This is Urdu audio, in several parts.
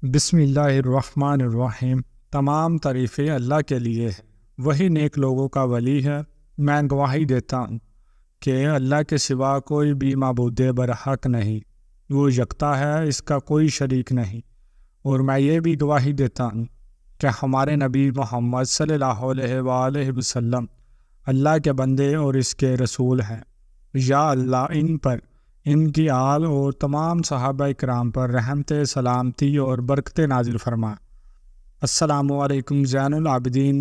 بسم اللہ الرحمن الرحیم۔ تمام تعریفیں اللہ کے لیے ہے، وہی نیک لوگوں کا ولی ہے۔ میں گواہی دیتا ہوں کہ اللہ کے سوا کوئی بھی معبود برحق نہیں، وہ یکتا ہے، اس کا کوئی شریک نہیں۔ اور میں یہ بھی گواہی دیتا ہوں کہ ہمارے نبی محمد صلی اللہ علیہ وآلہ وسلم اللہ کے بندے اور اس کے رسول ہیں۔ یا اللہ ان پر، ان کی آل اور تمام صحابہ کرام پر رحمت، سلامتی اور برکت نازل فرما۔ السلام علیکم زین العابدین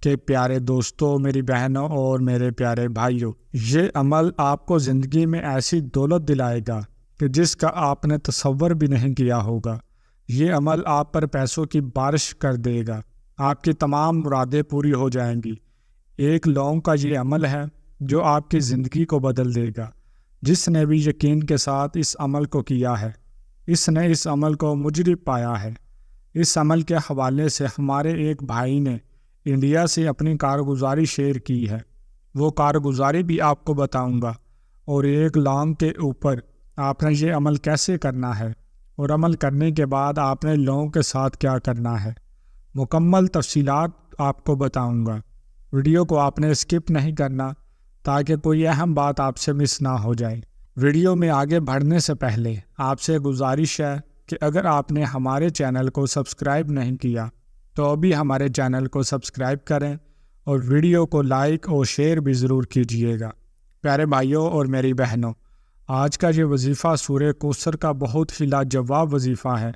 کے پیارے دوستوں، میری بہنوں اور میرے پیارے بھائیوں۔ یہ عمل آپ کو زندگی میں ایسی دولت دلائے گا کہ جس کا آپ نے تصور بھی نہیں کیا ہوگا۔ یہ عمل آپ پر پیسوں کی بارش کر دے گا، آپ کی تمام مرادیں پوری ہو جائیں گی۔ ایک لونگ کا یہ عمل ہے جو آپ کی زندگی کو بدل دے گا۔ جس نے بھی یقین کے ساتھ اس عمل کو کیا ہے، اس نے اس عمل کو مجری پایا ہے۔ اس عمل کے حوالے سے ہمارے ایک بھائی نے انڈیا سے اپنی کارگزاری شیئر کی ہے، وہ کارگزاری بھی آپ کو بتاؤں گا، اور ایک لونگ کے اوپر آپ نے یہ عمل کیسے کرنا ہے، اور عمل کرنے کے بعد آپ نے لونگ کے ساتھ کیا کرنا ہے۔ مکمل تفصیلات آپ کو بتاؤں گا۔ ویڈیو کو آپ نے اسکپ نہیں کرنا تاکہ کوئی اہم بات آپ سے مس نہ ہو جائے۔ ویڈیو میں آگے بڑھنے سے پہلے آپ سے گزارش ہے کہ اگر آپ نے ہمارے چینل کو سبسکرائب نہیں کیا تو ابھی ہمارے چینل کو سبسکرائب کریں اور ویڈیو کو لائک اور شیئر بھی ضرور کیجیے گا۔ پیارے بھائیوں اور میری بہنوں، آج کا یہ وظیفہ سورہ کوثر کا بہت ہی لاجواب وظیفہ ہے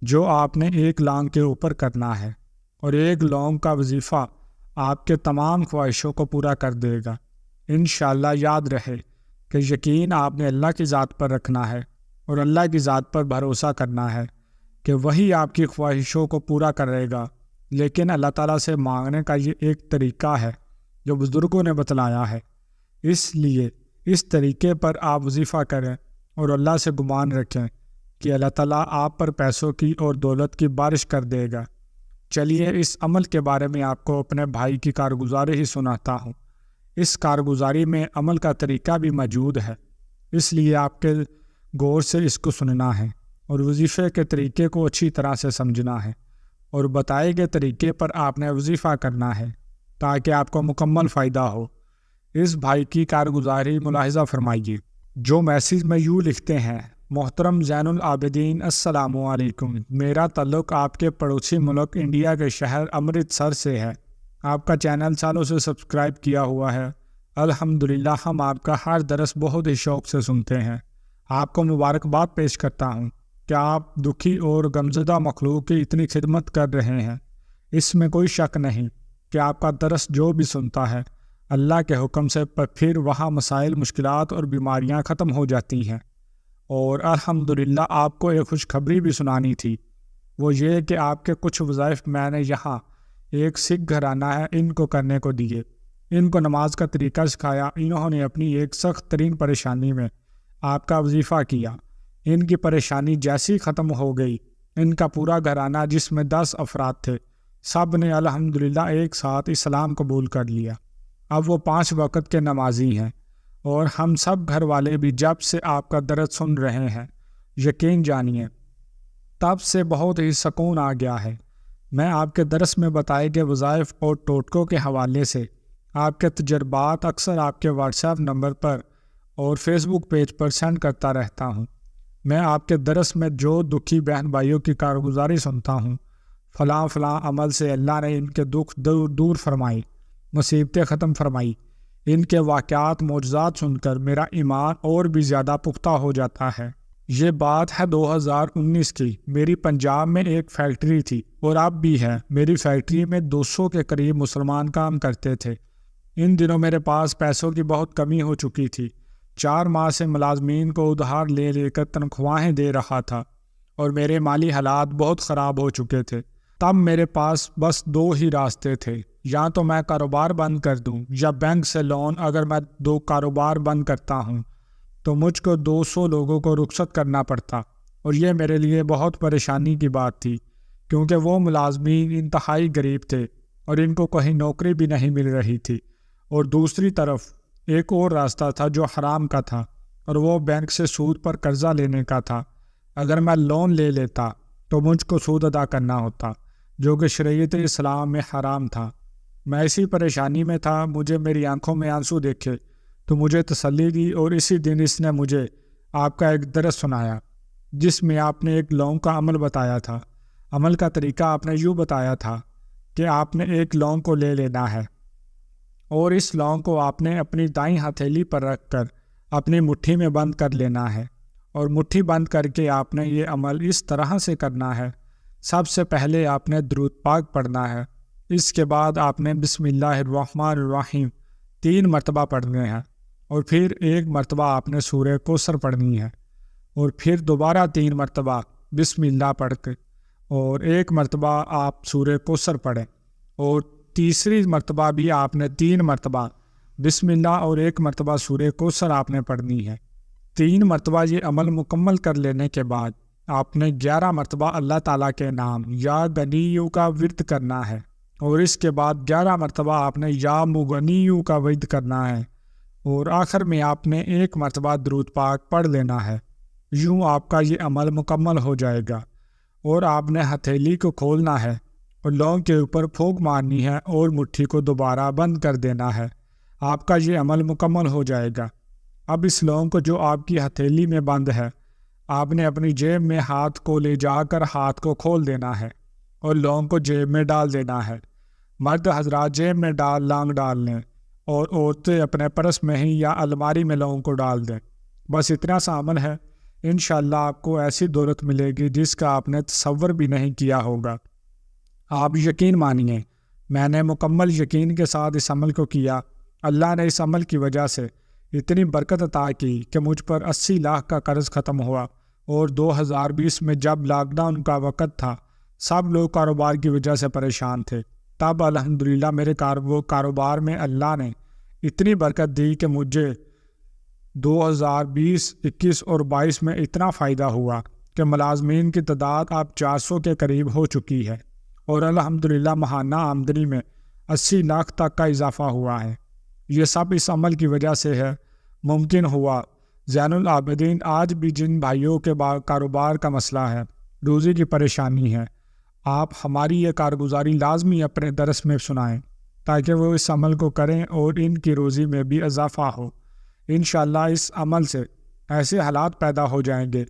جو آپ نے ایک لونگ کے اوپر کرنا ہے، اور ایک لونگ کا وظیفہ آپ کے تمام خواہشوں کو پورا کر دے گا۔ انشاءاللہ یاد رہے کہ یقین آپ نے اللہ کی ذات پر رکھنا ہے اور اللہ کی ذات پر بھروسہ کرنا ہے کہ وہی آپ کی خواہشوں کو پورا کرے گا۔ لیکن اللہ تعالیٰ سے مانگنے کا یہ ایک طریقہ ہے جو بزرگوں نے بتلایا ہے، اس لیے اس طریقے پر آپ وظیفہ کریں اور اللہ سے گمان رکھیں کہ اللہ تعالیٰ آپ پر پیسوں کی اور دولت کی بارش کر دے گا۔ چلیے اس عمل کے بارے میں آپ کو اپنے بھائی کی کارگزاری ہی سناتا ہوں۔ اس کارگزاری میں عمل کا طریقہ بھی موجود ہے، اس لیے آپ کے غور سے اس کو سننا ہے اور وظیفے کے طریقے کو اچھی طرح سے سمجھنا ہے، اور بتائے گئے طریقے پر آپ نے وظیفہ کرنا ہے تاکہ آپ کو مکمل فائدہ ہو۔ اس بھائی کی کارگزاری ملاحظہ فرمائیے، جو میسیج میں یوں لکھتے ہیں: محترم زین العابدین، السلام علیکم۔ میرا تعلق آپ کے پڑوسی ملک انڈیا کے شہر امرتسر سے ہے۔ آپ کا چینل سالوں سے سبسکرائب کیا ہوا ہے۔ الحمدللہ ہم آپ کا ہر درس بہت ہی شوق سے سنتے ہیں۔ آپ کو مبارکباد پیش کرتا ہوں کہ آپ دکھی اور غمزدہ مخلوق کی اتنی خدمت کر رہے ہیں۔ اس میں کوئی شک نہیں کہ آپ کا درس جو بھی سنتا ہے اللہ کے حکم سے، پھر وہاں مسائل، مشکلات اور بیماریاں ختم ہو جاتی ہیں۔ اور الحمدللہ آپ کو ایک خوشخبری بھی سنانی تھی، وہ یہ کہ آپ کے کچھ وظائف میں نے یہاں ایک سکھ گھرانہ ہے ان کو کرنے کو دیے۔ ان کو نماز کا طریقہ سکھایا، انہوں نے اپنی ایک سخت ترین پریشانی میں آپ کا وظیفہ کیا۔ ان کی پریشانی جیسی ختم ہو گئی، ان کا پورا گھرانہ جس میں 10 افراد تھے، سب نے الحمدللہ ایک ساتھ اسلام قبول کر لیا۔ اب وہ 5 وقت کے نمازی ہیں، اور ہم سب گھر والے بھی جب سے آپ کا درس سن رہے ہیں، یقین جانیے تب سے بہت ہی سکون آ گیا ہے۔ میں آپ کے درس میں بتائے گئے وظائف اور ٹوٹکوں کے حوالے سے آپ کے تجربات اکثر آپ کے واٹس ایپ نمبر پر اور فیس بک پیج پر سینڈ کرتا رہتا ہوں۔ میں آپ کے درس میں جو دکھی بہن بھائیوں کی کارگزاری سنتا ہوں، فلاں فلاں عمل سے اللہ نے ان کے دکھ دور فرمائی، مصیبتیں ختم فرمائی، ان کے واقعات، معجزات سن کر میرا ایمان اور بھی زیادہ پختہ ہو جاتا ہے۔ یہ بات ہے 2019 کی۔ میری پنجاب میں ایک فیکٹری تھی، اور اب بھی ہے۔ میری فیکٹری میں 200 کے قریب مسلمان کام کرتے تھے۔ ان دنوں میرے پاس پیسوں کی بہت کمی ہو چکی تھی۔ 4 ماہ سے ملازمین کو ادھار لے لے کر تنخواہیں دے رہا تھا، اور میرے مالی حالات بہت خراب ہو چکے تھے۔ تب میرے پاس بس 2 ہی راستے تھے، یا تو میں کاروبار بند کر دوں یا بینک سے لون۔ اگر میں 2 کاروبار بند کرتا ہوں تو مجھ کو 200 لوگوں کو رخصت کرنا پڑتا، اور یہ میرے لیے بہت پریشانی کی بات تھی، کیونکہ وہ ملازمین انتہائی غریب تھے اور ان کو کہیں نوکری بھی نہیں مل رہی تھی۔ اور دوسری طرف ایک اور راستہ تھا جو حرام کا تھا، اور وہ بینک سے سود پر قرضہ لینے کا تھا۔ اگر میں لون لے لیتا تو مجھ کو سود ادا کرنا ہوتا، جو کہ شریعت اسلام میں حرام تھا۔ میں اسی پریشانی میں تھا، مجھے میری آنکھوں میں آنسو دیکھے تو مجھے تسلی دی، اور اسی دن اس نے مجھے آپ کا ایک درس سنایا جس میں آپ نے ایک لونگ کا عمل بتایا تھا۔ عمل کا طریقہ آپ نے یوں بتایا تھا کہ آپ نے ایک لونگ کو لے لینا ہے اور اس لونگ کو آپ نے اپنی دائیں ہتھیلی پر رکھ کر اپنی مٹھی میں بند کر لینا ہے، اور مٹھی بند کر کے آپ نے یہ عمل اس طرح سے کرنا ہے۔ سب سے پہلے آپ نے درود پاک پڑھنا ہے، اس کے بعد آپ نے بسم اللہ الرحمن الرحیم 3 مرتبہ پڑھنے ہیں، اور پھر 1 مرتبہ آپ نے سورہ کوثر پڑھنی ہے، اور پھر دوبارہ 3 مرتبہ بسم اللہ پڑھ کے اور 1 مرتبہ آپ سورہ کوثر پڑھیں، اور تیسری مرتبہ بھی آپ نے 3 مرتبہ بسم اللہ اور 1 مرتبہ سورہ کوثر آپ نے پڑھنی ہے۔ 3 مرتبہ یہ عمل مکمل کر لینے کے بعد آپ نے 11 مرتبہ اللہ تعالیٰ کے نام یا غنیو کا ورد کرنا ہے، اور اس کے بعد 11 مرتبہ آپ نے یا مغنیو کا ورد کرنا ہے، اور آخر میں آپ نے 1 مرتبہ درود پاک پڑھ لینا ہے۔ یوں آپ کا یہ عمل مکمل ہو جائے گا، اور آپ نے ہتھیلی کو کھولنا ہے اور لونگ کے اوپر پھونک مارنی ہے اور مٹھی کو دوبارہ بند کر دینا ہے۔ آپ کا یہ عمل مکمل ہو جائے گا۔ اب اس لونگ کو جو آپ کی ہتھیلی میں بند ہے، آپ نے اپنی جیب میں ہاتھ کو لے جا کر ہاتھ کو کھول دینا ہے اور لونگ کو جیب میں ڈال دینا ہے۔ مرد حضرات جیب میں لونگ ڈال لیں، اور عورتیں اپنے پرس میں ہی یا الماری میں لونگ کو ڈال دیں۔ بس اتنا سا عمل ہے، انشاءاللہ آپ کو ایسی دولت ملے گی جس کا آپ نے تصور بھی نہیں کیا ہوگا۔ آپ یقین مانیے، میں نے مکمل یقین کے ساتھ اس عمل کو کیا۔ اللہ نے اس عمل کی وجہ سے اتنی برکت عطا کی کہ مجھ پر 80 لاکھ کا قرض ختم ہوا، اور 2020 میں جب لاک ڈاؤن کا وقت تھا، سب لوگ کاروبار کی وجہ سے پریشان تھے، تب الحمدللہ میرے کاروبار میں اللہ نے اتنی برکت دی کہ مجھے 2020، 21 اور 22 میں اتنا فائدہ ہوا کہ ملازمین کی تعداد اب 400 کے قریب ہو چکی ہے، اور الحمدللہ ماہانہ آمدنی میں 80 لاکھ تک کا اضافہ ہوا ہے۔ یہ سب اس عمل کی وجہ سے ہے ممکن ہوا۔ زین العابدین، آج بھی جن بھائیوں کے کاروبار کا مسئلہ ہے، روزی کی پریشانی ہے، آپ ہماری یہ کارگزاری لازمی اپنے درس میں سنائیں تاکہ وہ اس عمل کو کریں اور ان کی روزی میں بھی اضافہ ہو۔ انشاءاللہ اس عمل سے ایسے حالات پیدا ہو جائیں گے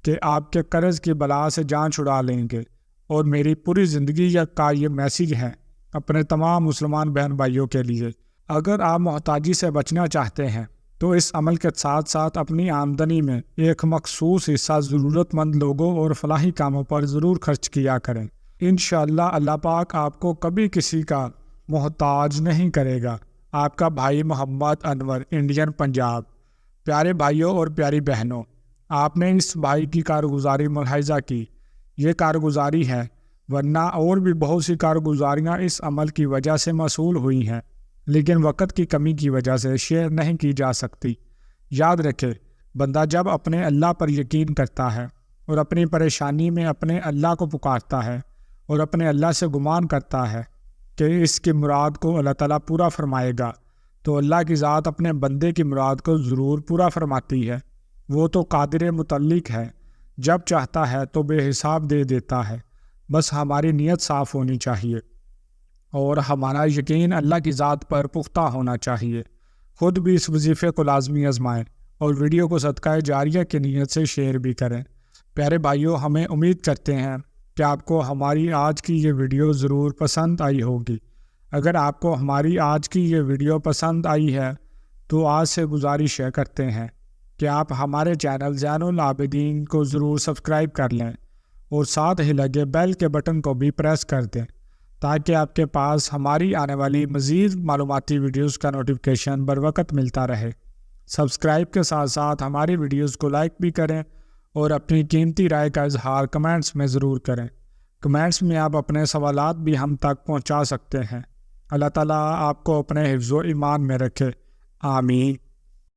کہ آپ کے قرض کی بلا سے جان چھڑا لیں گے۔ اور میری پوری زندگی کا یہ میسیج ہے اپنے تمام مسلمان بہن بھائیوں کے لیے، اگر آپ محتاجی سے بچنا چاہتے ہیں تو اس عمل کے ساتھ ساتھ اپنی آمدنی میں ایک مخصوص حصہ ضرورت مند لوگوں اور فلاحی کاموں پر ضرور خرچ کیا کریں۔ انشاءاللہ اللہ پاک آپ کو کبھی کسی کا محتاج نہیں کرے گا۔ آپ کا بھائی محمد انور، انڈین پنجاب۔ پیارے بھائیوں اور پیاری بہنوں، آپ نے اس بھائی کی کارگزاری ملاحظہ کی، یہ کارگزاری ہے، ورنہ اور بھی بہت سی کارگزاریاں اس عمل کی وجہ سے موصول ہوئی ہیں، لیکن وقت کی کمی کی وجہ سے شیئر نہیں کی جا سکتی۔ یاد رکھے، بندہ جب اپنے اللہ پر یقین کرتا ہے اور اپنی پریشانی میں اپنے اللہ کو پکارتا ہے اور اپنے اللہ سے گمان کرتا ہے کہ اس کی مراد کو اللہ تعالیٰ پورا فرمائے گا، تو اللہ کی ذات اپنے بندے کی مراد کو ضرور پورا فرماتی ہے۔ وہ تو قادر متعلق ہے، جب چاہتا ہے تو بے حساب دے دیتا ہے، بس ہماری نیت صاف ہونی چاہیے اور ہمارا یقین اللہ کی ذات پر پختہ ہونا چاہیے۔ خود بھی اس وظیفے کو لازمی آزمائیں اور ویڈیو کو صدقہ جاریہ کی نیت سے شیئر بھی کریں۔ پیارے بھائیوں، ہمیں امید کرتے ہیں کہ آپ کو ہماری آج کی یہ ویڈیو ضرور پسند آئی ہوگی۔ اگر آپ کو ہماری آج کی یہ ویڈیو پسند آئی ہے تو آج سے گزارش کرتے ہیں کہ آپ ہمارے چینل زین العابدین کو ضرور سبسکرائب کر لیں اور ساتھ ہی لگے بیل کے بٹن کو بھی پریس کر دیں تاکہ آپ کے پاس ہماری آنے والی مزید معلوماتی ویڈیوز کا نوٹیفیکیشن بر وقت ملتا رہے۔ سبسکرائب کے ساتھ ساتھ ہماری ویڈیوز کو لائک بھی کریں اور اپنی قیمتی رائے کا اظہار کمنٹس میں ضرور کریں۔ کمنٹس میں آپ اپنے سوالات بھی ہم تک پہنچا سکتے ہیں۔ اللہ تعالیٰ آپ کو اپنے حفظ و ایمان میں رکھے، آمین۔